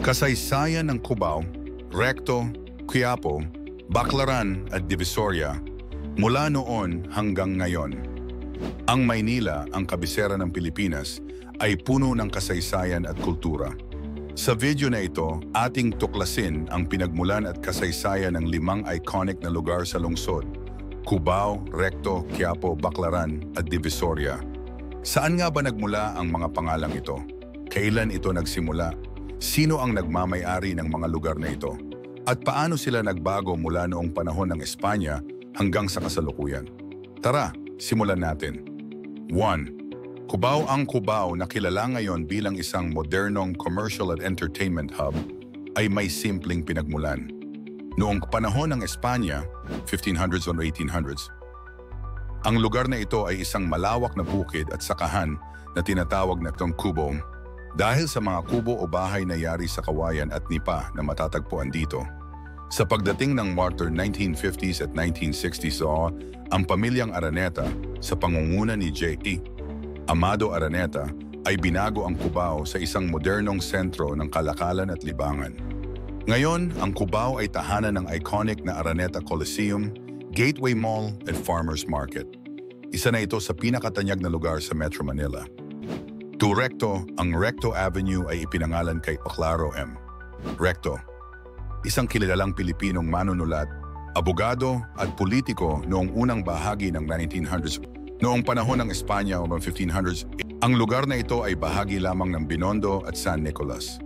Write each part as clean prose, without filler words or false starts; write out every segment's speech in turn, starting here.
Kasaysayan ng Cubao, Recto, Quiapo, Baclaran at Divisoria mula noon hanggang ngayon. Ang Maynila, ang kabisera ng Pilipinas, ay puno ng kasaysayan at kultura. Sa video na ito, ating tuklasin ang pinagmulan at kasaysayan ng 5 iconic na lugar sa lungsod: Cubao, Recto, Quiapo, Baclaran at Divisoria. Saan nga ba nagmula ang mga pangalang ito? Kailan ito nagsimula? Sino ang nagmamay-ari ng mga lugar na ito? At paano sila nagbago mula noong panahon ng Espanya hanggang sa kasalukuyan? Tara, simulan natin. 1. Cubao. Ang Cubao na kilala ngayon bilang isang modernong commercial at entertainment hub ay may simpleng pinagmulan. Noong panahon ng Espanya, 1500s o 1800s, ang lugar na ito ay isang malawak na bukid at sakahan na tinatawag na Cubo dahil sa mga kubo o bahay na yari sa kawayan at nipa na matatagpuan dito. Sa pagdating ng modern 1950s at 1960s, ang pamilyang Araneta sa pangunguna ni J.E. Amado Araneta ay binago ang Cubao sa isang modernong sentro ng kalakalan at libangan. Ngayon, ang Cubao ay tahanan ng iconic na Araneta Coliseum, Gateway Mall at Farmers Market. Isa na ito sa pinakatanyag na lugar sa Metro Manila. Recto, ang Recto Avenue ay ipinangalan kay Oclaro M. Recto, isang kilalang Pilipinong manunulat, abogado at politiko noong unang bahagi ng 1900s. Noong panahon ng Espanya o 1500s, ang lugar na ito ay bahagi lamang ng Binondo at San Nicolas.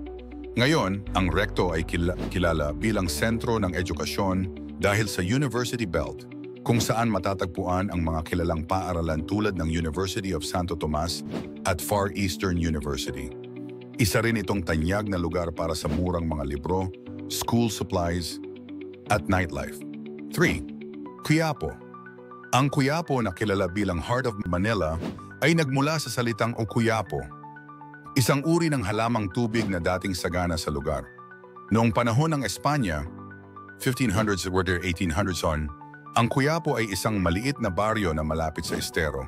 Ngayon, ang Recto ay kilala bilang sentro ng edukasyon dahil sa University Belt, kung saan matatagpuan ang mga kilalang paaralan tulad ng University of Santo Tomas at Far Eastern University. Isa rin itong tanyag na lugar para sa murang mga libro, school supplies, at nightlife. 3. Quiapo. Ang Quiapo na kilala bilang Heart of Manila ay nagmula sa salitang Ocuyapo, isang uri ng halamang tubig na dating sagana sa lugar. Noong panahon ng Espanya, 1500s or 1800s ang Quiapo ay isang maliit na baryo na malapit sa estero.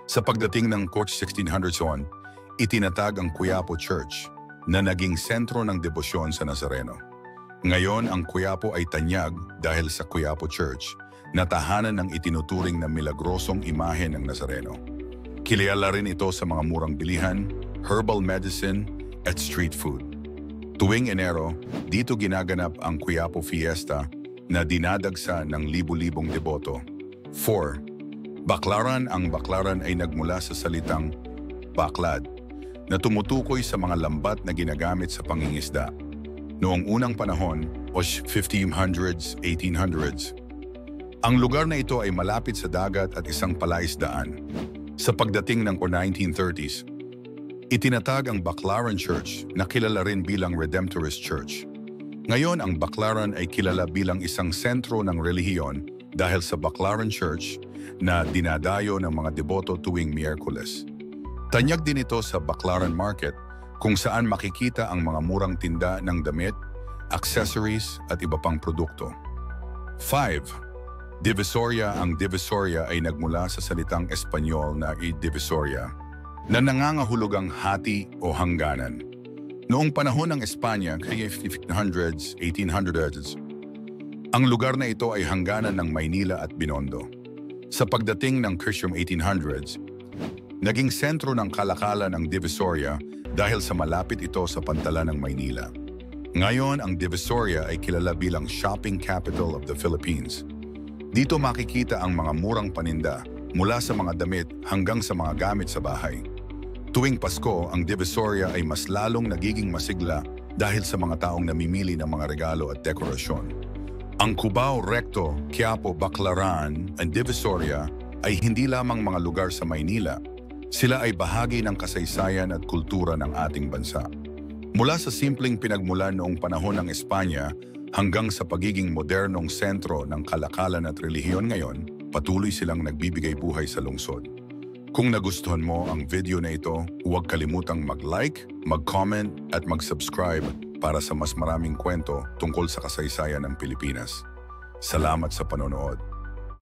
Sa pagdating ng 1600s itinatag ang Quiapo Church na naging sentro ng debosyon sa Nazareno. Ngayon, ang Quiapo ay tanyag dahil sa Quiapo Church na tahanan ng itinuturing na milagrosong imahe ng Nazareno. Kilala rin ito sa mga murang bilihan, herbal medicine at street food. Tuwing Enero, dito ginaganap ang Quiapo Fiesta na dinadagsa ng libu-libong deboto. 4. Baclaran. Ang Baclaran ay nagmula sa salitang baklad na tumutukoy sa mga lambat na ginagamit sa pangingisda. Noong unang panahon, o 1500s, 1800s, ang lugar na ito ay malapit sa dagat at isang palaisdaan. Sa pagdating ng 1930s, itinatag ang Baclaran Church na kilala rin bilang Redemptorist Church. Ngayon, ang Baclaran ay kilala bilang isang sentro ng relihiyon dahil sa Baclaran Church na dinadayo ng mga deboto tuwing Miyerkules. Tanyag din ito sa Baclaran Market kung saan makikita ang mga murang tinda ng damit, accessories at iba pang produkto. 5. Divisoria. Ang Divisoria ay nagmula sa salitang Espanyol na Divisoria na nangangahulugang hati o hangganan. Noong panahon ng Espanya, kaya 1500s, 1800s, ang lugar na ito ay hangganan ng Maynila at Binondo. Sa pagdating ng 1800s, naging sentro ng kalakalan ang Divisoria dahil sa malapit ito sa pantalan ng Maynila. Ngayon, ang Divisoria ay kilala bilang shopping capital of the Philippines. Dito makikita ang mga murang paninda mula sa mga damit hanggang sa mga gamit sa bahay. Tuwing Pasko, ang Divisoria ay mas lalong nagiging masigla dahil sa mga taong namimili ng mga regalo at dekorasyon. Ang Cubao, Recto, Quiapo, Baclaran at Divisoria ay hindi lamang mga lugar sa Maynila. Sila ay bahagi ng kasaysayan at kultura ng ating bansa. Mula sa simpleng pinagmulan noong panahon ng Espanya hanggang sa pagiging modernong sentro ng kalakalan at relihiyon ngayon, patuloy silang nagbibigay buhay sa lungsod. Kung nagustuhan mo ang video na ito, huwag kalimutang mag-like, mag-comment at mag-subscribe para sa mas maraming kwento tungkol sa kasaysayan ng Pilipinas. Salamat sa panonood.